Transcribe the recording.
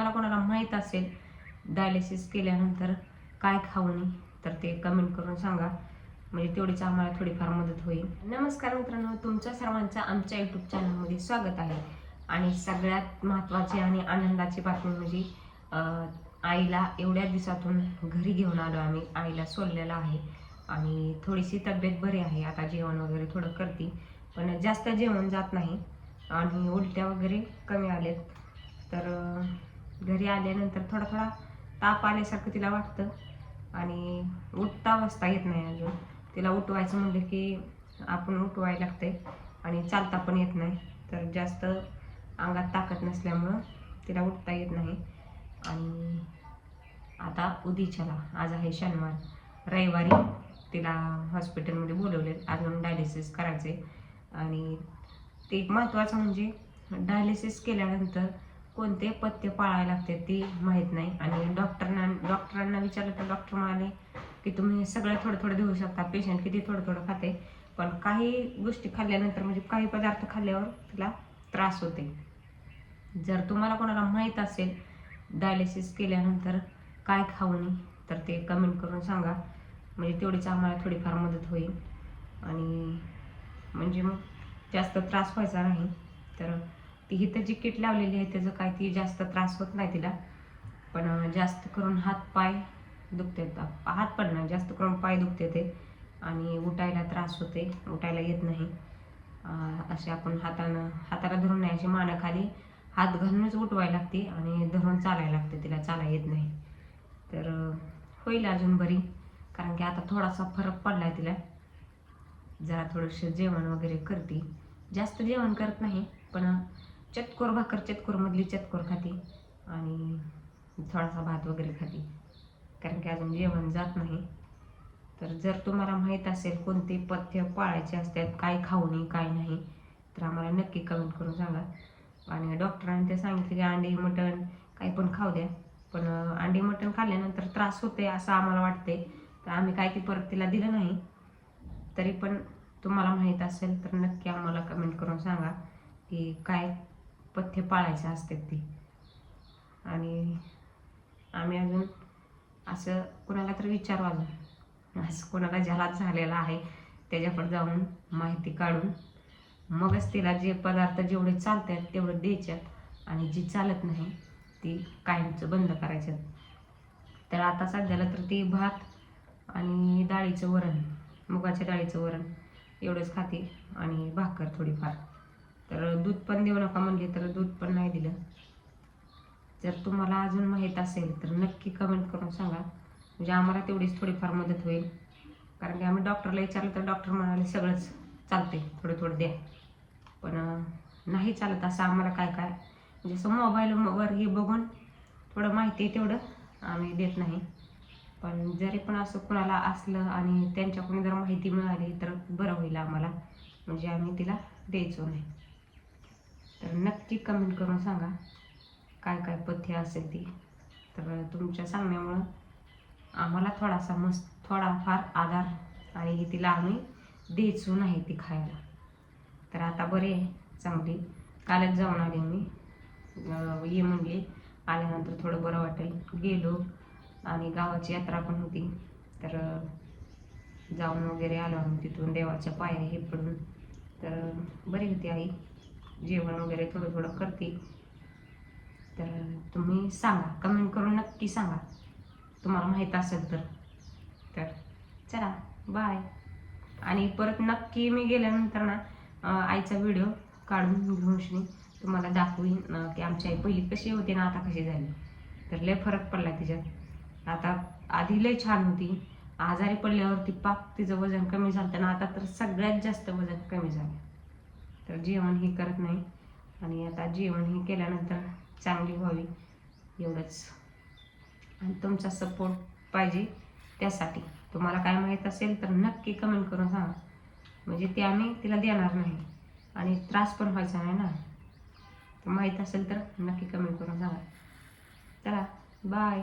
तुम्हाला कोणाला माहीत असेल डायलिसिस केल्यानंतर काय खाऊ नये तर ते कमेंट करून सांगा, म्हणजे तेवढीच आम्हाला थोडीफार मदत होईल. नमस्कार मित्रांनो, तुमच्या सर्वांचं आमच्या यूट्यूब चॅनलमध्ये स्वागत आहे. आणि सगळ्यात महत्त्वाची आणि आनंदाची बातमी म्हणजे आईला एवढ्या दिवसातून घरी घेऊन आलो आम्ही. आईला सोडलेलं आहे आणि थोडीशी तब्येत बरी आहे. आता जेवण वगैरे थोडं करते, पण जास्त जेवण जात नाही आणि उलट्या वगैरे कमी आलेत. तर घरी आल्यानंतर थोडा थोडा ताप आल्यासारखं तिला वाटतं आणि उठता बसता येत नाही. अजून तिला उठवायचं म्हणलं की आपण उठवायला लागते आणि चालता पण येत नाही. तर जास्त अंगात ताकद नसल्यामुळं तिला उठता येत नाही. आणि आता उद्याच्याला, आज आहे शनिवार, रविवारी तिला हॉस्पिटलमध्ये बोलवले. अजून डायलिसिस करायचे. आणि ते एक महत्त्वाचं म्हणजे डायलिसिस केल्यानंतर कोणते पथ्य पाळायला लागते ते माहीत नाही. आणि डॉक्टरांना विचारलं तर डॉक्टर म्हणाले की तुम्ही सगळं थोडं थोडं देऊ शकता, पेशंट किती थोडं थोडं खाते, पण काही गोष्टी खाल्ल्यानंतर म्हणजे काही पदार्थ खाल्ल्यावर तिला त्रास होते. जर तुम्हाला कोणाला माहीत असेल डायलिसिस केल्यानंतर काय खाऊ नये तर ते कमेंट करून सांगा, म्हणजे तेवढीच आम्हाला थोडीफार मदत होईल. आणि म्हणजे मग जास्त त्रास व्हायचा नाही. तर ती इथं जी किट लावलेली आहे त्याचं काय ती जास्त त्रास होत नाही तिला, पण जास्त करून हात पाय दुखते. हात पण नाही, जास्त करून पाय दुखते ते आणि उठायला त्रास होते, उठायला येत नाही. असे आपण हाताला धरून नाही, अशी मानाखाली हात घालूनच उठवायला लागते आणि धरून चालायला लागते, तिला चालायला येत नाही. तर होईल अजून बरी, कारण की आता थोडासा फरक पडला आहे तिला. जरा थोडंसं जेवण वगैरे करते, जास्त जेवण करत नाही, पण चतकोर भाकर, चतकोरमधली चतकोर खाते आणि थोडासा भात वगैरे खाते, कारण की अजून जेवण जात नाही. तर जर तुम्हाला माहीत असेल कोणते पथ्य पाळायचे असतात, काय खाऊ नये काय नाही, तर आम्हाला नक्की कमेंट करून सांगा. आणि डॉक्टरांनी ते सांगितले की अंडी मटण काही पण खाऊ द्या, पण अंडी मटण खाल्ल्यानंतर त्रास होते असं आम्हाला वाटते. तर आम्ही काय ती परत तिला दिलं नाही. तरी पण तुम्हाला माहीत असेल तर नक्की आम्हाला कमेंट करून सांगा की काय पथ्य पाळायचे असतात ते. आणि आम्ही अजून असं कोणाला तर विचारू, अजून असं कोणाला ज्याला झालेला आहे त्याच्याकडे जाऊन माहिती काढून मगच तिला जे पदार्थ जेवढे चालतात तेवढं द्यायच्यात आणि जी चालत नाही ती कायमचं बंद करायचं. तर आता सध्याला तर ती भात आणि डाळीचं वरण, मुगाच्या डाळीचं वरण एवढंच खाते आणि भाकर थोडीफार. तर दूध पण देऊ नका म्हणले तर दूध पण नाही दिलं. जर तुम्हाला अजून माहीत असेल तर नक्की कमेंट करून सांगा, म्हणजे आम्हाला तेवढीच थोडीफार मदत होईल. कारण की आम्ही डॉक्टरला विचारलं तर डॉक्टर म्हणाले सगळंच चालते, थोडं थोडं द्या. पण नाही चालत असं आम्हाला काय काय म्हणजे असं मोबाईलवर हे बघून थोडं माहिती आहे तेवढं आम्ही देत नाही. पण जरी पण असं कोणाला असलं आणि त्यांच्याकडून जर माहिती मिळाली तर बरं होईल आम्हाला, म्हणजे आम्ही तिला द्यायचो नाही. तर नक्की कमेंट करून सांगा काय काय पथ्य असेल ती. तर तुमच्या सांगण्यामुळं आम्हाला थोडाफार आधार आणि तिला आम्ही द्यायचो नाही ती खायला. तर आता बरे आहे, चांगली. कालच जाऊन आले मी, ये म्हणजे आल्यानंतर थोडं बरं वाटेल. गेलो आणि गावाची यात्रा पण होती, तर जाऊन वगैरे आलो आम्ही तिथून देवाच्या पाया हे पडून. तर बरी होती आई, जेवण वगैरे थोडं थोडं करते. तर तुम्ही सांगा, कमेंट करून नक्की सांगा तुम्हाला माहीत असेल तर चला बाय. आणि परत नक्की मी गेल्यानंतर ना आईचा व्हिडिओ काढून घेऊन तुम्हाला दाखवीन की आमची आई पहिली कशी होती ना आता कशी झाली. तर लय फरक पडला तिच्यात. आता आधी लय छान होती, आजारी पडल्यावरती पाक तिचं वजन कमी झालं ना, आता तर सगळ्यात जास्त वजन कमी झालं. तर जेवण ही करत नाही आणि आता जेवण ही केल्यानंतर चांगली व्हावी एवढंच. आणि तुमचा सपोर्ट पाहिजे त्यासाठी. तुम्हाला काय माहीत असेल तर नक्की कमेंट करून सांगा, म्हणजे ते आम्ही तिला देणार नाही आणि त्रास पण व्हायचा नाही ना. तर माहीत असेल तर नक्की कमेंट करून सांगा. चला बाय.